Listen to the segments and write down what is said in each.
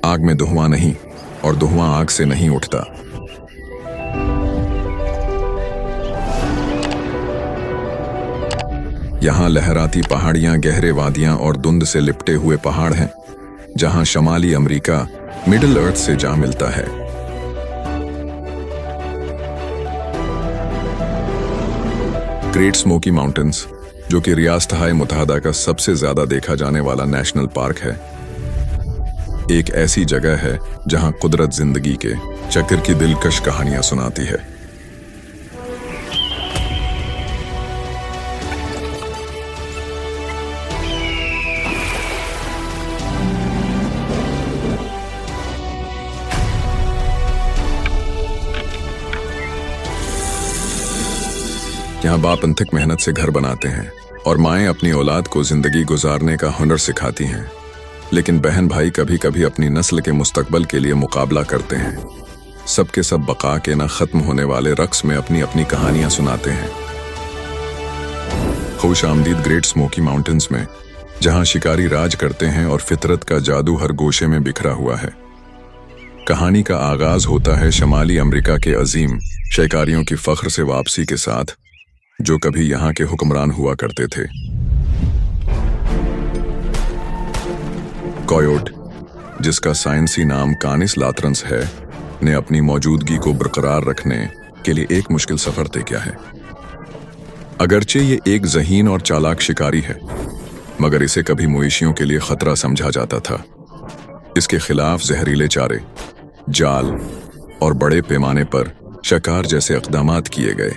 आग में धुआं नहीं और धुआं आग से नहीं उठता। यहाँ लहराती पहाड़ियां, गहरे वादियां और धुंध से लिपटे हुए पहाड़ हैं, जहां शमाली अमेरिका मिडिल अर्थ से जा मिलता है। ग्रेट स्मोकी माउंटेन्स, जो कि रियासत-ए मुत्तहिदा का सबसे ज्यादा देखा जाने वाला नेशनल पार्क है, एक ऐसी जगह है जहां कुदरत जिंदगी के चक्र की दिलकश कहानियां सुनाती है। यहाँ बाप अथक मेहनत से घर बनाते हैं और माएं अपनी औलाद को जिंदगी गुजारने का हुनर सिखाती हैं, लेकिन बहन भाई कभी कभी अपनी नस्ल के मुस्तकबल के लिए मुकाबला करते हैं। सबके सब बका के न खत्म होने वाले रक्स में अपनी अपनी कहानियां सुनाते हैं। खुश आमदीद ग्रेट स्मोकी माउंटेन्स में, जहां शिकारी राज करते हैं और फितरत का जादू हर गोशे में बिखरा हुआ है। कहानी का आगाज होता है शमाली अमेरिका के अजीम शिकारियों की फख्र से वापसी के साथ, जो कभी यहाँ के हुक्मरान हुआ करते थे। कॉयोट, जिसका साइंसी नाम कानिस लात्रंस है, ने अपनी मौजूदगी को बरकरार रखने के लिए एक मुश्किल सफर तय किया है। अगरचे ये एक ज़हीन और चालाक शिकारी है, मगर इसे कभी मवेशियों के लिए खतरा समझा जाता था। इसके खिलाफ जहरीले चारे, जाल और बड़े पैमाने पर शिकार जैसे इक़दामात किए गए।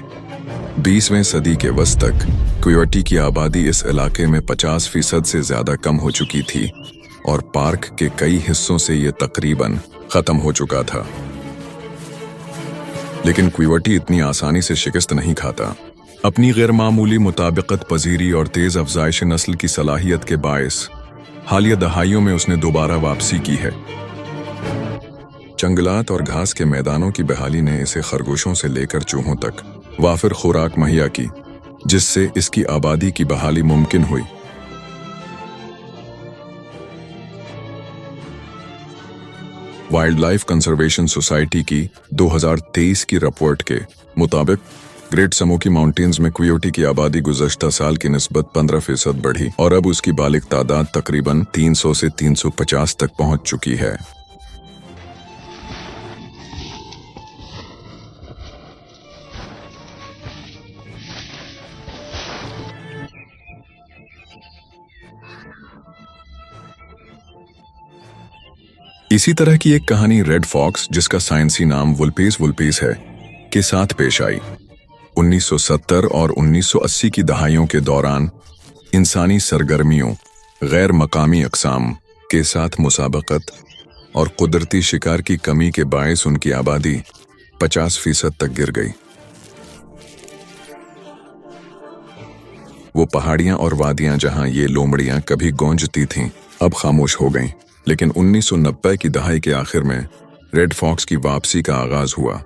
20वीं सदी के वस्त तक कोयोटी की आबादी इस इलाके में 50% से ज्यादा कम हो चुकी थी और पार्क के कई हिस्सों से ये तकरीबन खत्म हो चुका था। लेकिन कोयोटी इतनी आसानी से शिकस्त नहीं खाता। अपनी गैर मामूली मुताबिकत पजीरी और तेज अफजाइश नस्ल की सलाहियत के बायस हालिया दहाइयों में उसने दोबारा वापसी की है। जंगलात और घास के मैदानों की बहाली ने इसे खरगोशों से लेकर चूहों तक वाफिर खुराक मुहैया की, जिससे इसकी आबादी की बहाली मुमकिन हुई। वाइल्ड लाइफ कंजर्वेशन सोसाइटी की 2023 की रिपोर्ट के मुताबिक ग्रेट स्मोकी माउंटेन्स में कोयोटी की आबादी गुज़श्ता साल की निस्बत 15% बढ़ी और अब उसकी बालिग तादाद तकरीबन 300 से 350 तक पहुंच चुकी है। इसी तरह की एक कहानी रेड फॉक्स, जिसका साइंसी नाम वुल्पेस है, के साथ पेश आई। 1970 और 1980 की दहाइयों के दौरान इंसानी सरगर्मियों, गैर मकामी अक़साम के साथ मुसाबकत और कुदरती शिकार की कमी के बायस उनकी आबादी 50% तक गिर गई। वो पहाड़ियां और वादियां जहां ये लोमड़ियां कभी गूंजती थीं, अब खामोश हो गईं। लेकिन 1990 की दहाई के आखिर में रेड फॉक्स की वापसी का आगाज हुआ।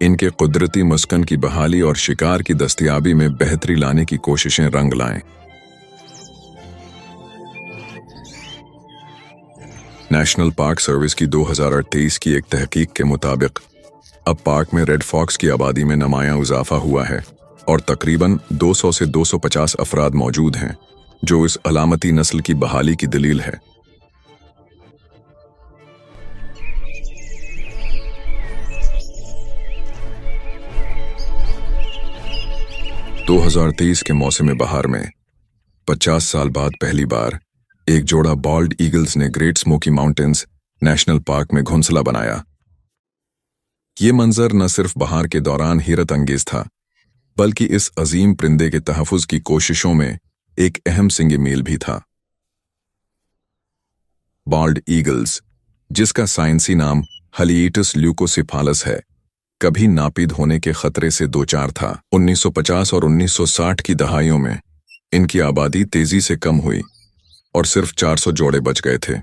इनके कुदरती मस्कन की बहाली और शिकार की दस्तयाबी में बेहतरी लाने की कोशिशें रंग लाएं। नेशनल पार्क सर्विस की 2023 की एक तहकीक के मुताबिक अब पार्क में रेड फॉक्स की आबादी में नुमायां इजाफा हुआ है और तकरीबन 200 से 250 अफराद मौजूद हैं, जो इस अलामती नस्ल की बहाली की दलील है। दो 2023 के मौसम बहार में 50 साल बाद पहली बार एक जोड़ा बॉल्ड ईगल्स ने great Smoky Mountains National park में घोंसला बनाया। ये मंजर न सिर्फ बहार के दौरान हैरत अंगेज था, बल्कि इस अजीम परिंदे के तहफ़्फ़ुज़ की कोशिशों में एक अहम सिंगे मील भी था। बॉल्ड ईगल्स, जिसका साइंसी नाम हलिएटस ल्यूकोसिफालस है, कभी नापीद होने के खतरे से दो चार था। 1950 और 1960 की दहाइयों में इनकी आबादी तेजी से कम हुई और सिर्फ 400 जोड़े बच गए थे।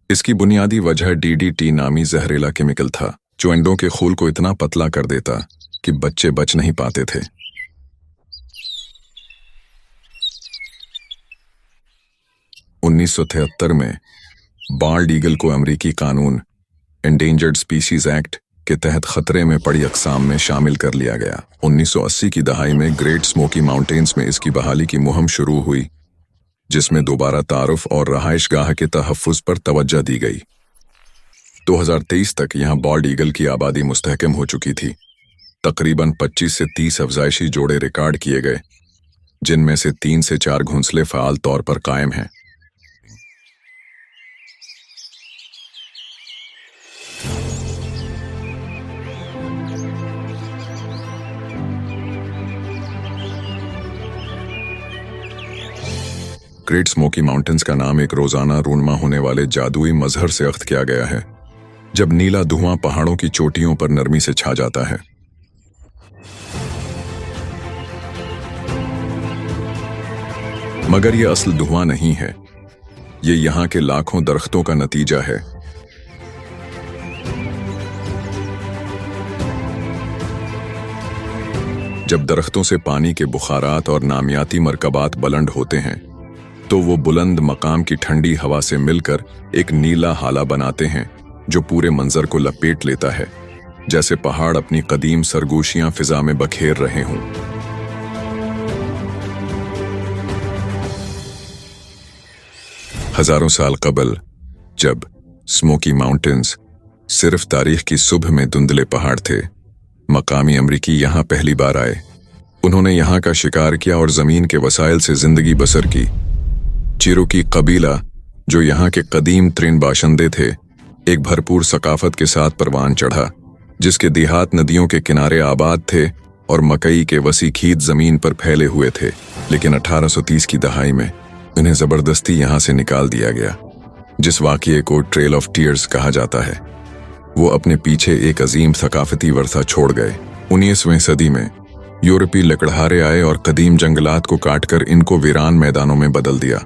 इसकी बुनियादी वजह DDT नामी जहरीला केमिकल था, जो अंडों के खूल को इतना पतला कर देता कि बच्चे बच नहीं पाते थे। 1973 में बाल्ड ईगल को अमेरिकी कानून एंडेंजर्ड स्पीशीज एक्ट के तहत खतरे में पड़ी अक़साम में शामिल कर लिया गया। 1980 की दहाई में ग्रेट स्मोकी माउंटेन्स में इसकी बहाली की मुहिम शुरू हुई, जिसमें दोबारा तारुफ और रहायशगाह के तहफ़्फ़ुज़ पर तवज्जो दी गई। 2023 तक यहाँ बाल्ड ईगल की आबादी मुस्तहकम हो चुकी थी। तकरीबन 25 से 30 अफ़ज़ाइशी जोड़े रिकॉर्ड किए गए, जिनमें से 3 से 4 घोंसले फ़ाल तौर पर कायम हैं। ग्रेट स्मोकी माउंटेन्स का नाम एक रोजाना रूनमा होने वाले जादुई मजहर से अख्त किया गया है, जब नीला धुआं पहाड़ों की चोटियों पर नरमी से छा जाता है। मगर यह असल धुआं नहीं है, ये यहाँ के लाखों दरख्तों का नतीजा है। जब दरख्तों से पानी के बुखारात और नामियाती मरकबात बुलंद होते हैं, तो वो बुलंद मकाम की ठंडी हवा से मिलकर एक नीला हाला बनाते हैं, जो पूरे मंजर को लपेट लेता है, जैसे पहाड़ अपनी कदीम सरगोशियां फिजा में बखेर रहे हों। हजारों साल कबल, जब स्मोकी माउंटेन्स सिर्फ तारीख की सुबह में धुंधले पहाड़ थे, मकामी अमरीकी यहाँ पहली बार आए। उन्होंने यहाँ का शिकार किया और जमीन के वसाइल से जिंदगी बसर की। चिरोकी कबीला, जो यहाँ के कदीम तरीन बाशिंदे थे, एक भरपूर सकाफत के साथ परवान चढ़ा, जिसके देहात नदियों के किनारे आबाद थे और मकई के वसी खेत जमीन पर फैले हुए थे। लेकिन 1830 की दहाई में उन्हें जबरदस्ती यहाँ से निकाल दिया गया, जिस वाक़ये को ट्रेल ऑफ टीयर्स कहा जाता है। वो अपने पीछे एक अजीम सकाफती वर्सा छोड़ गए। 19वीं सदी में यूरोपीय लकड़हारे आए और कदीम जंगलात को काटकर इनको वीरान मैदानों में बदल दिया।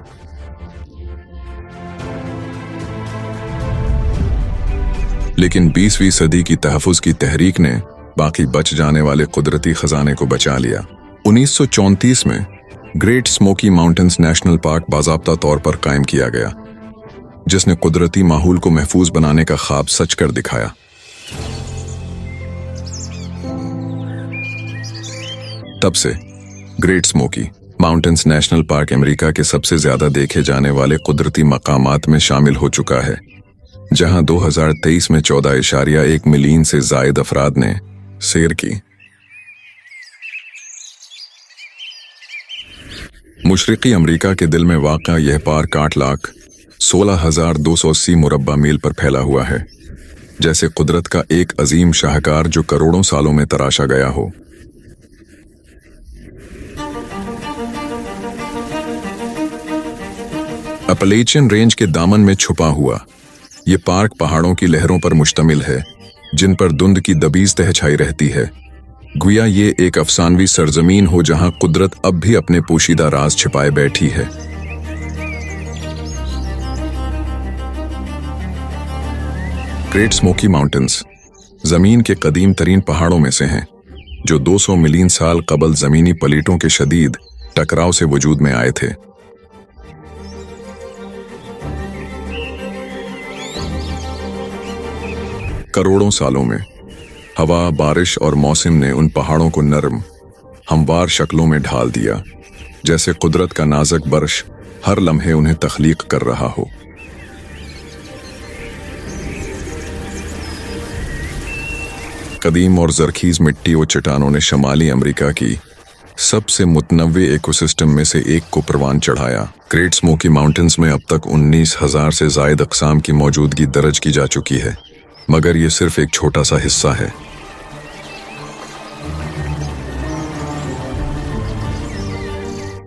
लेकिन 20वीं सदी की तहफ़्फ़ुज़ की तहरीक ने बाकी बच जाने वाले कुदरती खजाने को बचा लिया। 1934 में Great Smoky Mountains National Park बाज़ाब्ता तौर पर कायम किया गया, जिसने कुदरती माहौल को महफूज बनाने का ख्वाब सच कर दिखाया। तब से great Smoky Mountains National park America के सबसे ज्यादा देखे जाने वाले कुदरती मकामात में शामिल हो चुका है, जहां 2023 में 14.1 मिलियन से जायद अफराद ने सैर की। मशरिकी अमेरिका के दिल में वाक़ा यह पार्क 8,16,280 मुरब्बा मील पर फैला हुआ है, जैसे कुदरत का एक अजीम शाहकार जो करोड़ों सालों में तराशा गया हो। अपलेचियन रेंज के दामन में छुपा हुआ ये पार्क पहाड़ों की लहरों पर मुश्तमिल है, जिन पर धुंध की दबीज तह छाई रहती है। गुया ये एक अफसानवी सरजमीन हो जहां कुदरत अब भी अपने पोशीदा राज छिपाए बैठी है। ग्रेट स्मोकी माउंटेन्स जमीन के कदीम तरीन पहाड़ों में से हैं, जो 200 मिलियन साल कबल जमीनी पलीटों के शदीद टकराव से वजूद में आए थे। करोड़ों सालों में हवा, बारिश और मौसम ने उन पहाड़ों को नरम, हमवार शक्लों में ढाल दिया, जैसे कुदरत का नाजुक बर्श हर लम्हे उन्हें तख्लीक कर रहा हो। कदीम और जरखीज मिट्टी और चट्टानों ने शमाली अमेरिका की सबसे मुतनव्वे इकोसिस्टम में से एक को परवान चढ़ाया। ग्रेट स्मोकी माउंटेन्स में अब तक 19,000 से जायद अक़साम की मौजूदगी दर्ज की जा चुकी है, मगर यह सिर्फ एक छोटा सा हिस्सा है।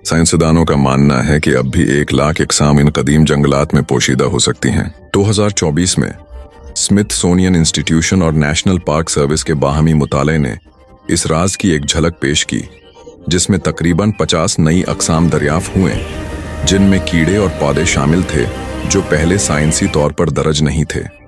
साइंसदानों का मानना है कि अब भी 1 लाख अक़साम इन कदीम जंगलात में पोशीदा हो सकती हैं। 2024 में स्मिथसोनियन इंस्टीट्यूशन और नेशनल पार्क सर्विस के बाहमी मुताले ने इस राज की एक झलक पेश की, जिसमें तकरीबन 50 नई अक़साम दरियाफ्त हुए, जिनमें कीड़े और पौधे शामिल थे जो पहले साइंसी तौर पर दर्ज नहीं थे।